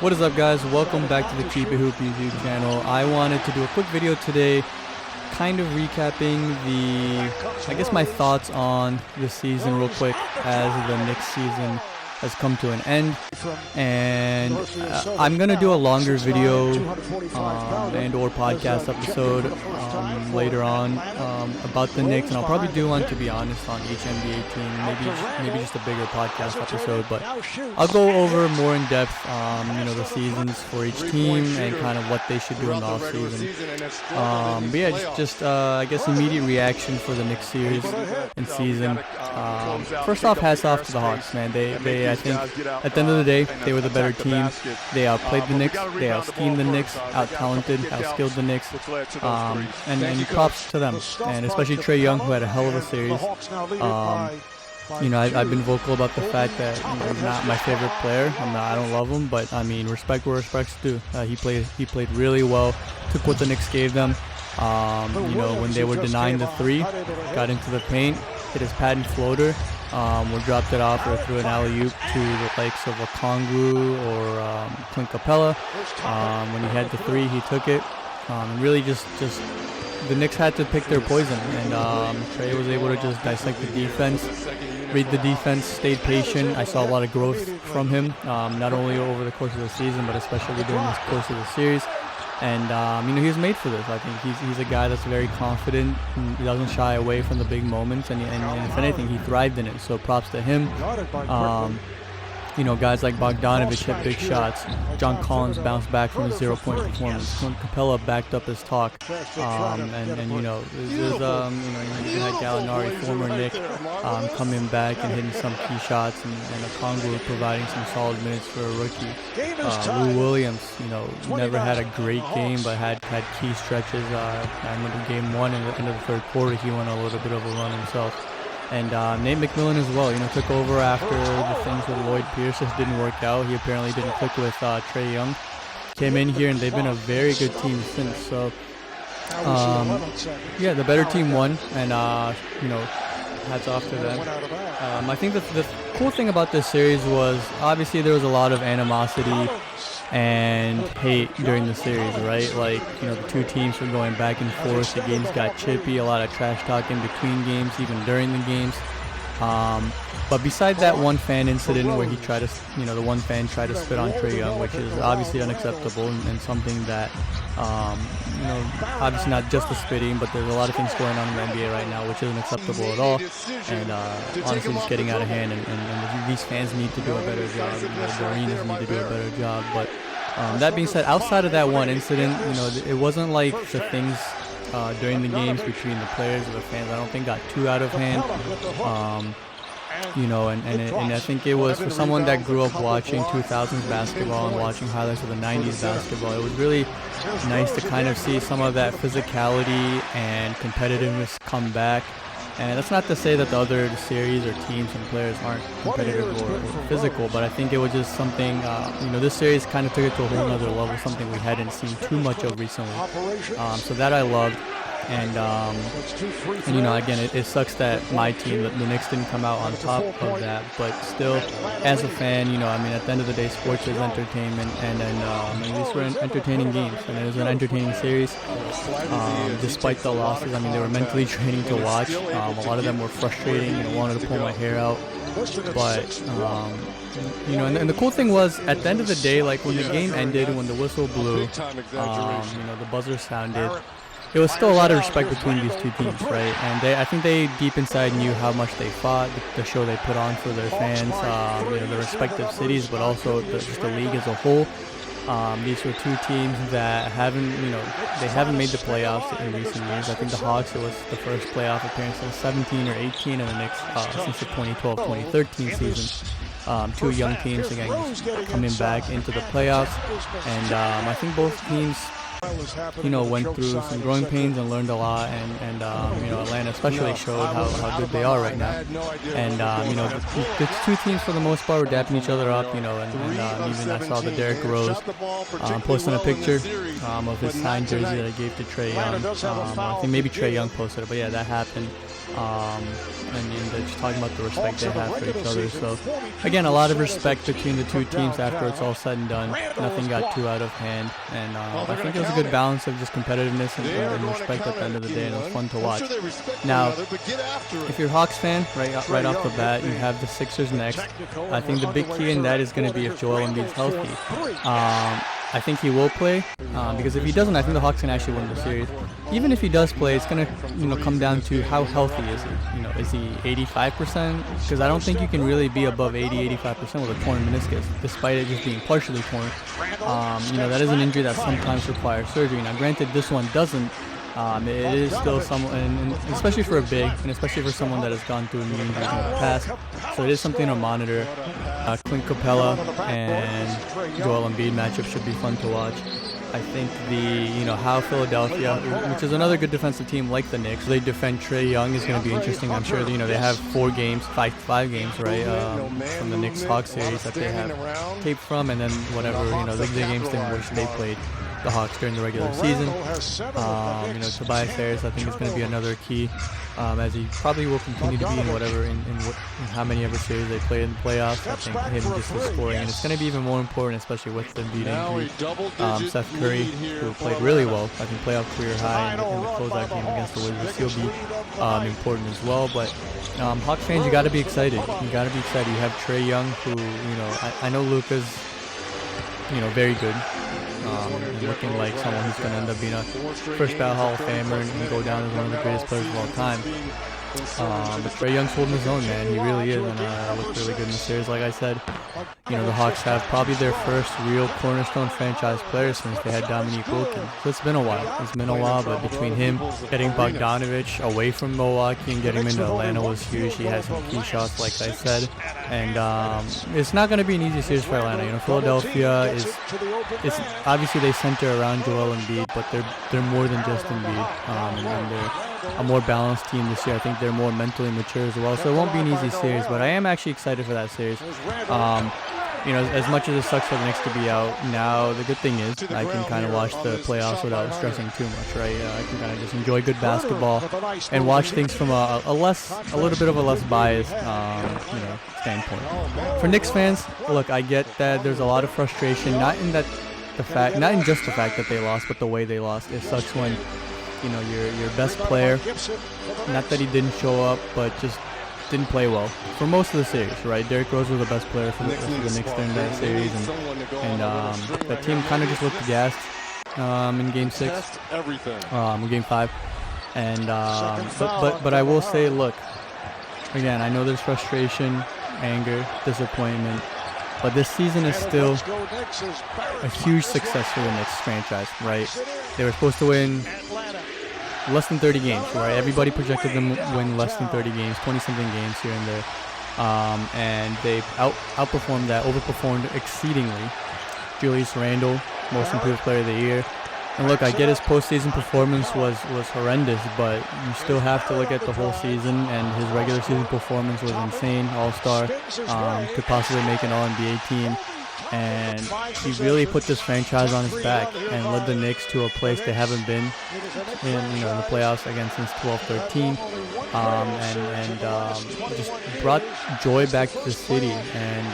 What is up, guys? Welcome back to the Keep It Hoop YouTube channel. I wanted to do a quick video today kind of recapping my thoughts on the season real quick as the Knicks season has come to an end, and I'm gonna do a longer video and or podcast episode later on about the Knicks, and I'll probably do one, to be honest, on each NBA team, maybe just a bigger podcast episode, but I'll go over more in depth the seasons for each team and kind of what they should do in the offseason. But yeah, I guess immediate reaction for the Knicks series and season. First off, hats off to the Hawks, man. I think at the end of the day, they were the better team. They outplayed the Knicks, they out-schemed the Knicks, out-talented, out-skilled the Knicks, and props to them, and especially Trae Young, who had a hell of a series. I've been vocal about the fact that he's not my favorite player. I don't love him, but I mean, respect where respect's due. He played really well, took what the Knicks gave them. When they were denying the three, got into the paint, hit his patent floater, or dropped it off or threw an alley-oop to the likes of Okongwu or Clint Capella. When he had the three, he took it. Really just the Knicks had to pick their poison, and Trae was able to just dissect the defense, read the defense, stayed patient. I saw a lot of growth from him, not only over the course of the season, but especially during the course of the series. And he was made for this. I think he's a guy that's very confident. He doesn't shy away from the big moments, and if anything, he thrived in it. So props to him. Guys like Bogdanovich hit big shots. John Collins bounced back from his 0-point performance. Clint Capella backed up his talk. You had Gallinari, former Knick, coming back and hitting some key shots, and Okongwu providing some solid minutes for a rookie. Lou Williams, never had a great game, but had key stretches. I remember game one in the end of the third quarter, he went a little bit of a run himself. And Nate McMillan as well, took over after the things with Lloyd Pierce just didn't work out. He apparently didn't click with Trae Young. Came in here, and they've been a very good team since. So, the better team won, and hats off to them. I think that the cool thing about this series was obviously there was a lot of animosity and hate during the series, right? The two teams were going back and forth. The games got chippy, a lot of trash talk in between games, even during the games. But beside that one fan incident where he tried to, the one fan tried to spit on Trae Young, which is obviously unacceptable and something that, obviously not just the spitting, but there's a lot of things going on in the NBA right now which isn't acceptable at all, and honestly it's getting out of hand, and these fans need to do a better job, the arenas need to do a better job. But that being said, outside of that one incident, it wasn't like the things during the games between the players or the fans, I don't think, got too out of hand. And I think it was, for someone that grew up watching 2000s basketball and watching highlights of the 90s basketball, it was really nice to kind of see some of that physicality and competitiveness come back. And that's not to say that the other series or teams and players aren't competitive or physical, but I think it was just something, this series kind of took it to a whole nother level, something we hadn't seen too much of recently. So that I loved. And again, it sucks that my team, the Knicks, didn't come out on top of that. But still, as a fan, at the end of the day, sports is entertainment, and these were entertaining games, and it was an entertaining series. Despite the losses, they were mentally draining to watch. A lot of them were frustrating. Wanted to pull my hair out. But and the cool thing was, at the end of the day, when the game ended, when the whistle blew, the buzzer sounded, it was still a lot of respect between these two teams, right? And I think they deep inside knew how much they fought, the show they put on for their fans, their respective cities, but also just the league as a whole. These were two teams that haven't made the playoffs in recent years. I think the Hawks, it was the first playoff appearance since 17 or 18, and the Knicks since the 2012-2013 season. Two young teams, again, coming back into the playoffs, and I think both teams went through some growing pains and learned a lot, and Atlanta especially showed how good they are right now. And the two teams for the most part were dapping each other up, and even I saw the Derrick Rose posting a picture of his signed jersey that I gave to Trae Young. I think maybe Trae Young posted it, but yeah, that happened. And they're just talking about the respect they have for each other. So again, a lot of respect between the two teams after it's all said and done. Nothing got too out of hand, and I think it was a good balance of just competitiveness and respect at the end of the day, and it was fun to watch. Now, if you're a Hawks fan, right off the bat, you have the Sixers next. I think the big key in that is going to be if Joel Embiid's healthy. I think he will play, because if he doesn't, I think the Hawks can actually win the series. Even if he does play, it's gonna come down to how healthy is he. Is he 85%? Because I don't think you can really be above 80-85% with a torn meniscus, despite it just being partially torn. That is an injury that sometimes requires surgery. Now, granted, this one doesn't. It is still and especially for a big, and especially for someone that has gone through knee injuries in the past. So it is something to monitor. Clint Capella and Joel Embiid matchup should be fun to watch. I think how Philadelphia, which is another good defensive team like the Knicks, they defend Trae Young is going to be interesting. I'm sure they have five games, right, from the Knicks-Hawks series that they have tape from, and then whatever, the games in which they played the Hawks during the regular season. Tobias Harris, I think, is going to be another key, as he probably will continue to be in how many ever series they play in the playoffs. I think him just the scoring, and it's going to be even more important, especially with the Embiid injury. Seth Curry, who played really well, I think playoff career high in the closeout game against the Wizards, he'll be important as well. But Hawks fans, you got to be excited. You got to be excited. You have Trae Young, who I know Luka's very good. Looking like someone who's going to end up being a first-ballot Hall of Famer and go down as one of the greatest players of all time. But Trae Young's holding his own, man. He really is, and looked really good in the series. Like I said, the Hawks have probably their first real cornerstone franchise player since they had Dominique Wilkins. So it's been a while. But between him getting Bogdanovich away from Milwaukee and getting him into Atlanta was huge. He had some key shots, like I said. And it's not going to be an easy series for Atlanta. Philadelphia it's obviously they center around Joel Embiid, but they're more than just Embiid. And they're a more balanced team this year. I think they're more mentally mature as well. So it won't be an easy series, but I am actually excited for that series. As much as it sucks for the Knicks to be out, now the good thing is I can kind of watch the playoffs without stressing too much, right? I can kind of just enjoy good basketball and watch things from a little bit of a less biased, standpoint. For Knicks fans, look, I get that there's a lot of frustration, not in just the fact that they lost, but the way they lost. It sucks when your best player, not that he didn't show up, but just didn't play well for most of the series, right? Derrick Rose was the best player for the Knicks during that series, and the team kind of just looked gassed in Game 6, in Game 5, and but I will say, look, again, I know there's frustration, anger, disappointment, but this season is still a huge success for the Knicks franchise, right? They were supposed to win less than 30 games, right? Everybody projected them to win less than 30 games, 20-something games here and there. And they outperformed that, overperformed exceedingly. Julius Randle, most improved player of the year. And look, I get his postseason performance was horrendous, but you still have to look at the whole season, and his regular season performance was insane, all-star, could possibly make an All-NBA team. And he really put this franchise on his back and led the Knicks to a place they haven't been in the playoffs again since 12-13, and just brought joy back to the city, and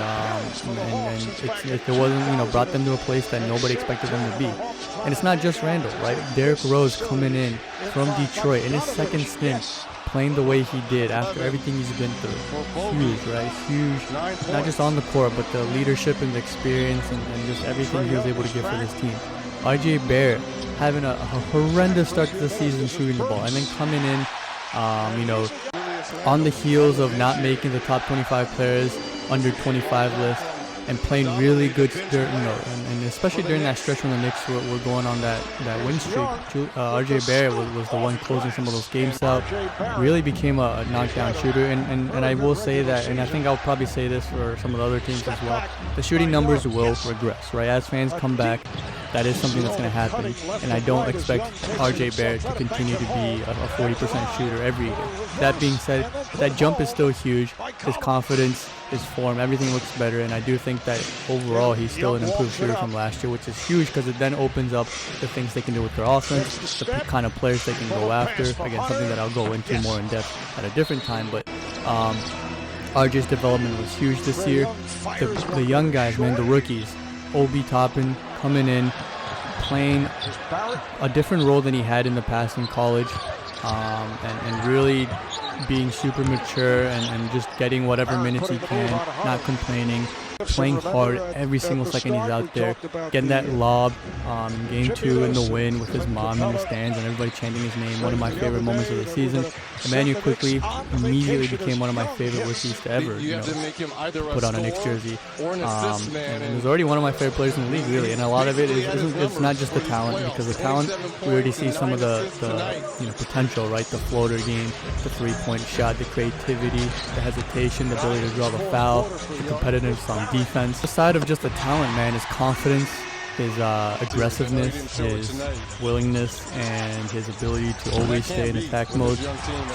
it wasn't brought them to a place that nobody expected them to be. And it's not just Randall, right? Derrick Rose coming in from Detroit in his second stint, playing the way he did after everything he's been through. Huge, right? Huge. Not just on the court, but the leadership and the experience and just everything he was able to give for this team. RJ Barrett having a horrendous start to the season shooting the ball, and then coming in, on the heels of not making the top 25 players under 25 list, and playing really good, and especially during that stretch when the Knicks were going on that win streak. RJ Barrett was the one closing some of those games out. Really became a knockdown shooter, and I will say that, and I think I'll probably say this for some of the other teams as well, the shooting numbers will regress, right? As fans come back, that is something that's going to happen. And I don't expect RJ Barrett to continue to be a 40% shooter every year. That being said, that jump is still huge. His confidence, his form, everything looks better, and I do think that overall he's still an improved shooter from last year, which is huge because it then opens up the things they can do with their offense, the kind of players they can go after. Again, something that I'll go into more in depth at a different time, but RJ's development was huge this year. The young guys, man, the rookies, Obi Toppin coming in, playing a different role than he had in the past in college, and really being super mature and just getting whatever minutes he can, not complaining, playing hard every single second he's out there, getting that lob in game 2 in the win with his mom in the stands and everybody chanting his name. One of my favorite moments of the season. Emmanuel quickly immediately became one of my favorite rookies to ever, put on a Knicks jersey. And he was already one of my favorite players in the league, really. And a lot of it it's not just the talent, because the talent, we already see some of the potential, right? The floater game, the three-point shot, the creativity, the hesitation, the ability to draw the foul, the competitiveness on defense. Aside of just the talent, man, his confidence, his aggressiveness, his willingness, and his ability to always stay in attack mode,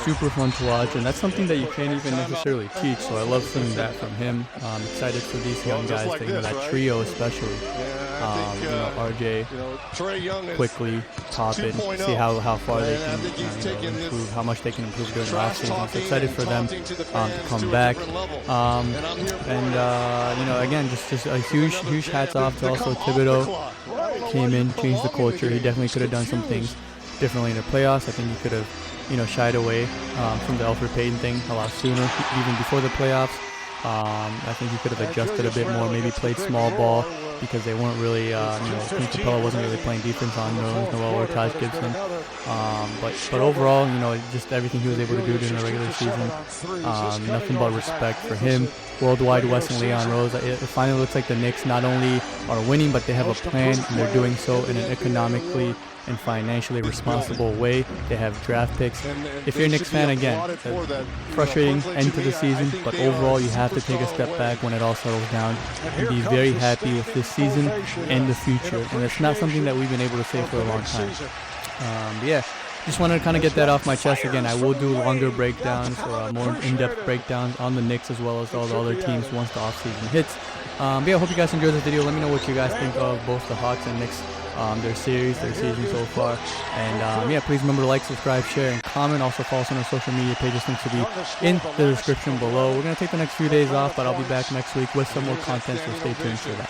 super fun to watch, and that's something that you can't even necessarily teach, so I love seeing that from him. I'm excited for these young guys, that trio especially. RJ, quickly, Toppin, see how far they can improve, how much they can improve during the offseason. So excited for them to come back. Again, just a huge hats off to also Thibodeau. Came in, changed the culture. He definitely could have done some things differently in the playoffs. I think he could have, shied away from the Elfrid Payton thing a lot sooner, even before the playoffs. I think he could have adjusted a bit more, maybe played small ball, because they weren't really, Clint Capella wasn't really playing defense on Noel or Taj Gibson. But overall, just everything he was able to do during the regular season, nothing but respect for him. Worldwide West and Leon Rose. It finally looks like the Knicks not only are winning, but they have a plan, and they're doing so in an economically and financially responsible way. They have draft picks. If you're a Knicks fan, again, frustrating end to the season, but overall you have to take a step back when it all settles down and be very happy with this season and the future. And it's not something that we've been able to say for a long time. Just wanted to kind of get that off my chest. Again, I will do longer breakdowns or more in-depth breakdowns on the Knicks as well as all the other teams once the offseason hits. I hope you guys enjoyed this video. Let me know what you guys think of both the Hawks and Knicks, their series, their season so far. And please remember to like, subscribe, share, and comment. Also follow us on our social media pages. Links will be in the description below. We're going to take the next few days off, but I'll be back next week with some more content, so stay tuned for that.